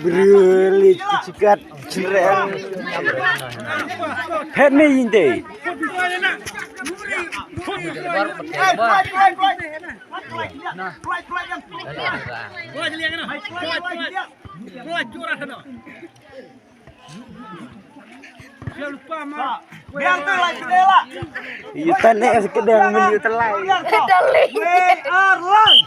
Berulit cikat cereng. Het ni inte. Iya tanek sekedang meniup telai. Dali.